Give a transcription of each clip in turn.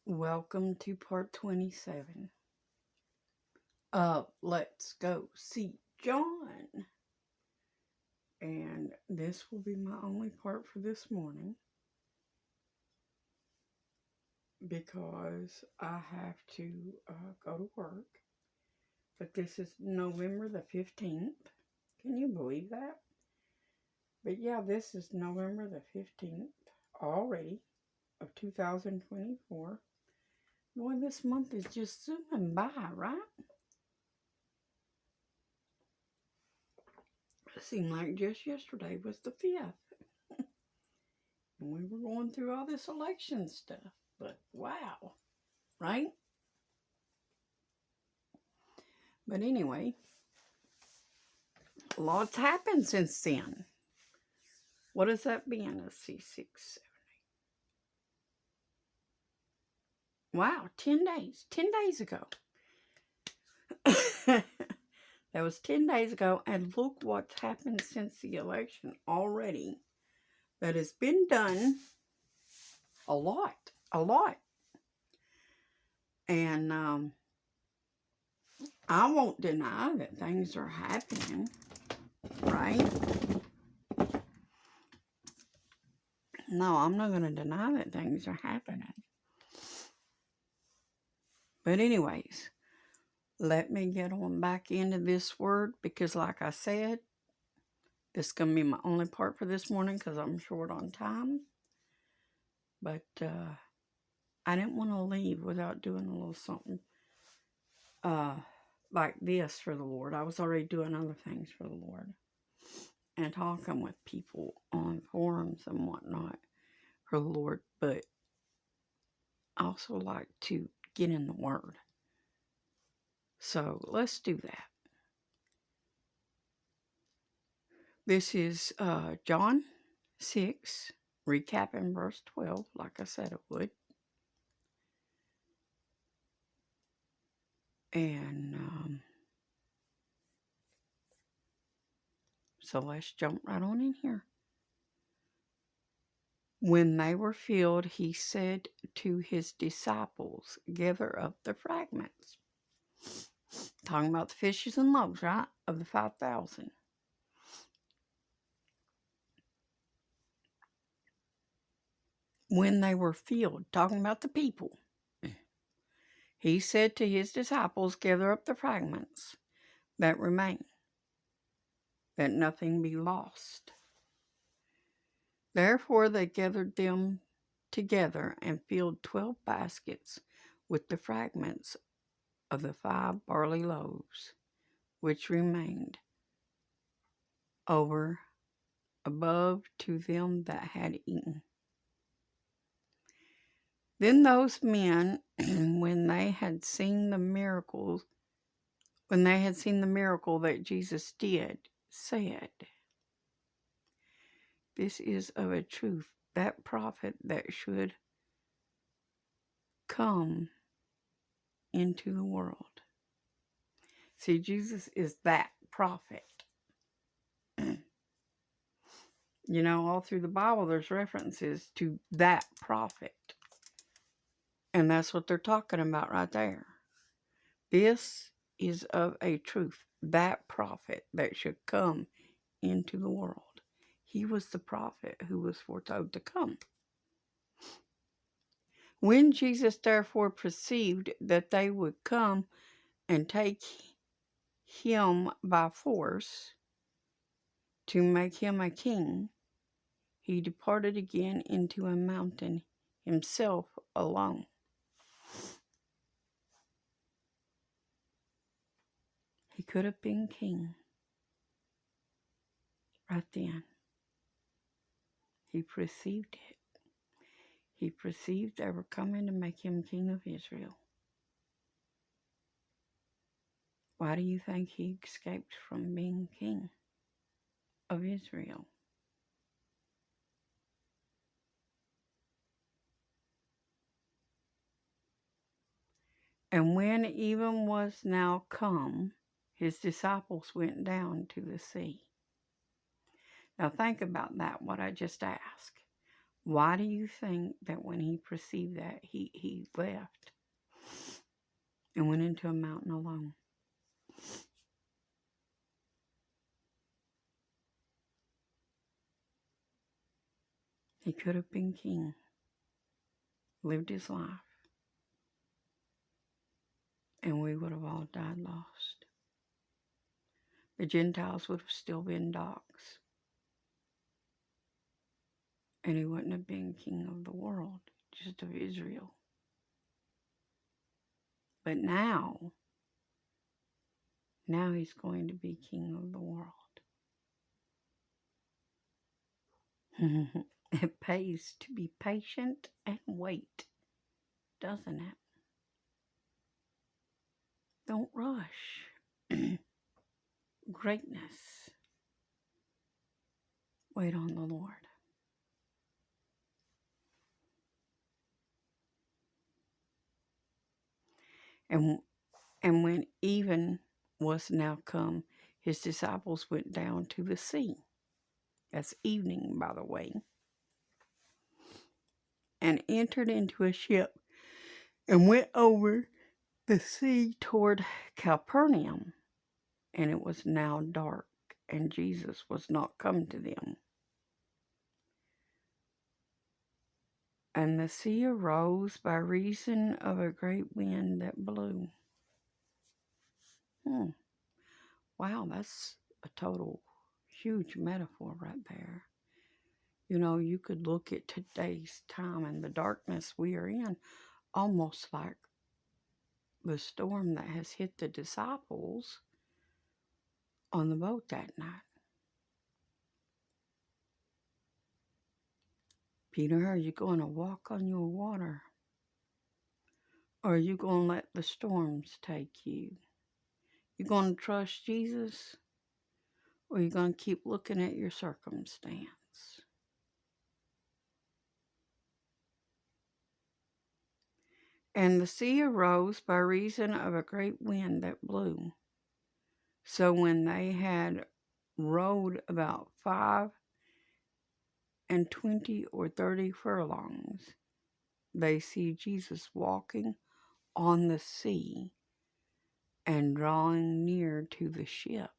Welcome to part 27 Let's Go See John. And this will be my only part for this morning because I have to go to work. But this is November the 15th. Can you believe that? But yeah, this is November the 15th already of 2024. Boy, this month is just zooming by, right? It seemed like just yesterday was the 5th. And we were going through all this election stuff. But wow, right? But anyway, a lot's happened since then. What has that been? Let's see, 6, 7. Wow, 10 days. 10 days ago. That was 10 days ago. And look what's happened since the election already. That has been done a lot. A lot. And I won't deny that things are happening, right? No, I'm not going to deny that things are happening. But anyways, let me get on back into this word because like I said, this is going to be my only part for this morning because I'm short on time. But I didn't want to leave without doing a little something like this for the Lord. I was already doing other things for the Lord and talking with people on forums and whatnot for the Lord. But I also like to get in the Word. So let's do that. This is John 6, recapping verse 12, like I said it would. And so let's jump right on in here. When they were filled, he said to his disciples, gather up the fragments. Talking about the fishes and loaves, right? Of the 5,000. When they were filled, talking about the people, he said to his disciples, gather up the fragments that remain, that nothing be lost. Therefore they gathered them together and filled 12 baskets with the fragments of the 5 barley loaves, which remained over above to them that had eaten. Then those men, when they had seen the miracle that Jesus did, said, this is of a truth that prophet that should come into the world. See, Jesus is that prophet. You know, all through the Bible, there's references to that prophet. And that's what they're talking about right there. This is of a truth, that prophet that should come into the world. He was the prophet who was foretold to come. When Jesus therefore perceived that they would come and take him by force to make him a king, he departed again into a mountain himself alone. He could have been king right then. He perceived it. He perceived they were coming to make him king of Israel. Why do you think he escaped from being king of Israel? And when even was now come, his disciples went down to the sea. Now think about that, what I just asked. Why do you think that when he perceived that, he left and went into a mountain alone? He could have been king, lived his life, and we would have all died lost. The Gentiles would have still been dogs, and he wouldn't have been king of the world, just of Israel. But now he's going to be king of the world. It pays to be patient and wait, doesn't it? Don't rush. Greatness. Wait on the Lord. And when even was now come, his disciples went down to the sea. That's evening, by the way. And entered into a ship and went over the sea toward Capernaum. And it was now dark, and Jesus was not come to them. And the sea arose by reason of a great wind that blew. Wow, that's a total huge metaphor right there. You know, you could look at today's time and the darkness we are in, almost like the storm that has hit the disciples on the boat that night. Peter, are you going to walk on your water? Or are you going to let the storms take you? You going to trust Jesus? Or are you going to keep looking at your circumstance? And the sea arose by reason of a great wind that blew. So when they had rowed about 25 or 30 furlongs, they see Jesus walking on the sea and drawing near to the ship,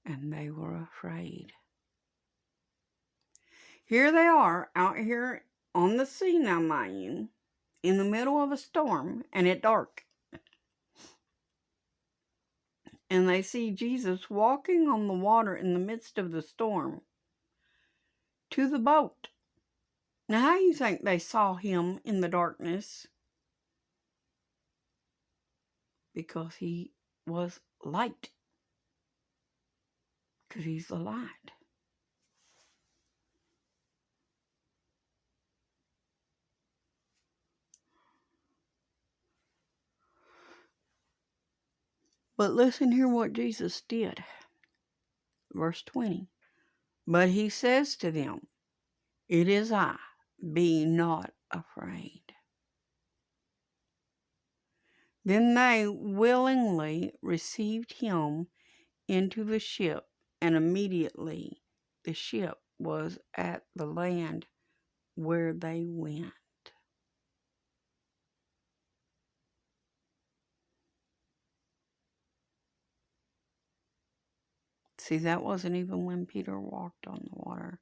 and they were afraid. Here they are out here on the sea now, mind you, in the middle of a storm, and it's dark. And they see Jesus walking on the water in the midst of the storm to the boat. Now, how do you think they saw him in the darkness? Because he was light. Because he's the light. But listen here what Jesus did. Verse 20. But he says to them, it is I, be not afraid. Then they willingly received him into the ship, and immediately the ship was at the land where they went. See, that wasn't even when Peter walked on the water.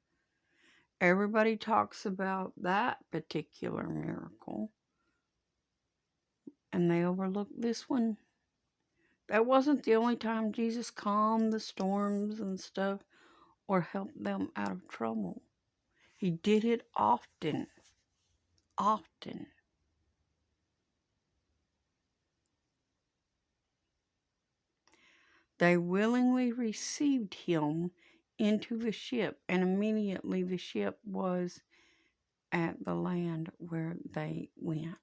Everybody talks about that particular miracle, and they overlook this one. That wasn't the only time Jesus calmed the storms and stuff or helped them out of trouble. He did it often. Often. They willingly received him into the ship, and immediately the ship was at the land where they went.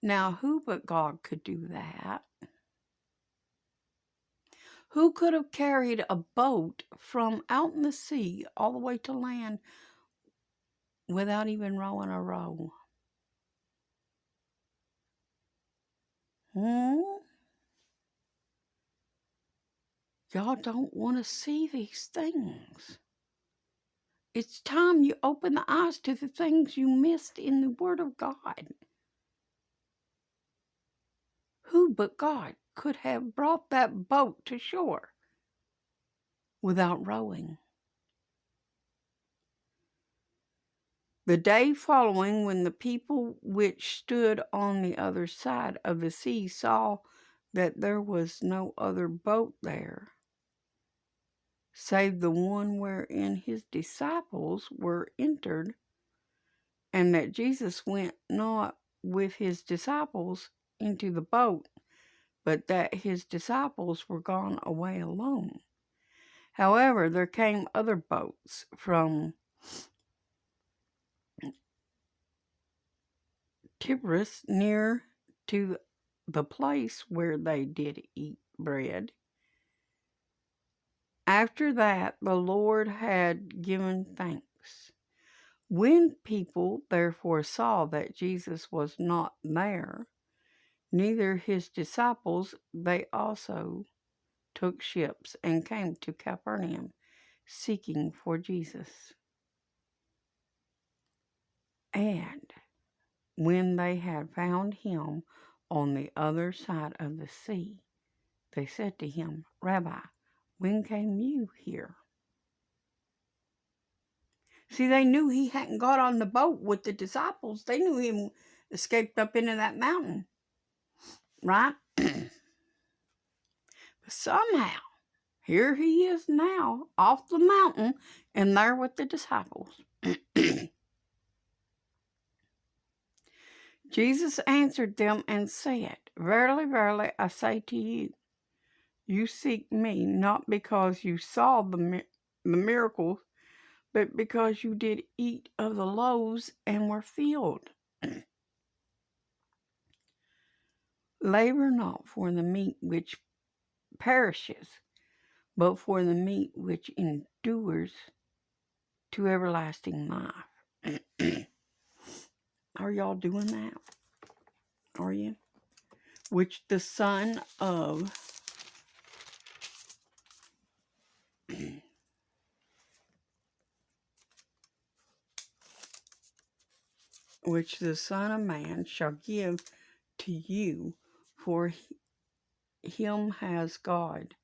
Now, who but God could do that? Who could have carried a boat from out in the sea all the way to land without even rowing a row? Y'all don't want to see these things. It's time you open the eyes to the things you missed in the Word of God. Who but God could have brought that boat to shore without rowing? The day following, when the people which stood on the other side of the sea saw that there was no other boat there, save the one wherein his disciples were entered, and that Jesus went not with his disciples into the boat, but that his disciples were gone away alone. However, there came other boats from Tiberias near to the place where they did eat bread. After that, the Lord had given thanks. When people therefore saw that Jesus was not there, neither his disciples, they also took ships and came to Capernaum, seeking for Jesus. And when they had found him on the other side of the sea, they said to him, Rabbi, when came you here? See, they knew he hadn't got on the boat with the disciples. They knew him escaped up into that mountain, right? But somehow, here he is now, off the mountain, and there with the disciples. Jesus answered them and said, Verily, verily, I say to you, you seek me not because you saw the miracles, but because you did eat of the loaves and were filled. Labor not for the meat which perishes, but for the meat which endures to everlasting life. Are y'all doing that? Are you? Which the Son of which the Son of Man shall give to you, for him has God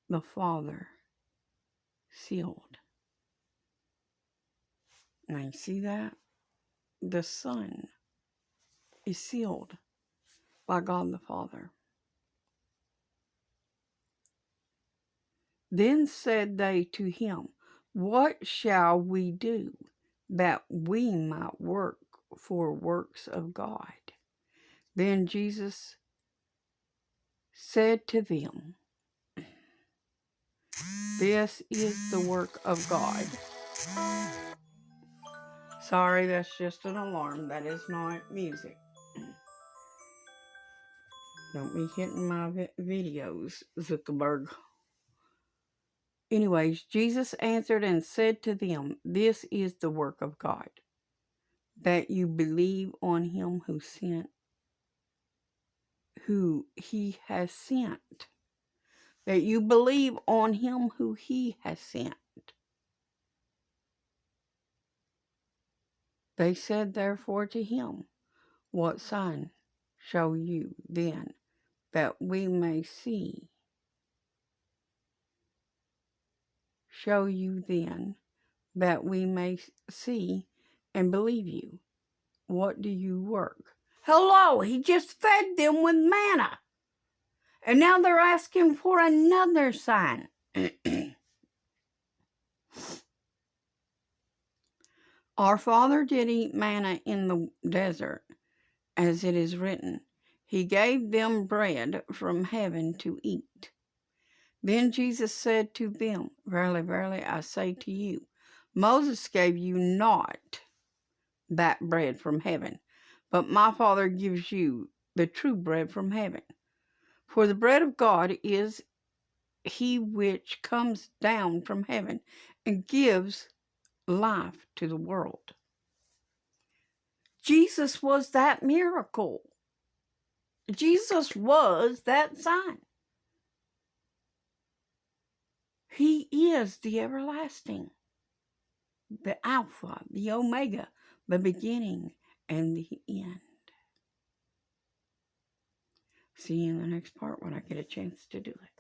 the Father sealed. Now you see that? The Son is sealed by God the Father. Then said they to him, What shall we do that we might work for works of God? Then Jesus said to them, This is the work of God. Sorry, that's just an alarm. That is not music. Don't be hitting my videos, Zuckerberg. Anyways, Jesus answered and said to them, This is the work of God, that you believe on him who he has sent. That you believe on him who he has sent. They said therefore to him, What sign shall you then, that we may see? Show you then, that we may see and believe you. What do you work? Hello, he just fed them with manna. And now they're asking for another sign. Our father did eat manna in the desert, as it is written, He gave them bread from heaven to eat. Then Jesus said to them, Verily, verily, I say to you, Moses gave you not that bread from heaven, but my Father gives you the true bread from heaven. For the bread of God is he which comes down from heaven and gives life to the world. Jesus was that miracle. Jesus was that sign. He is the everlasting. the Alpha, the Omega, the beginning and the end. See you in the next part when I get a chance to do it.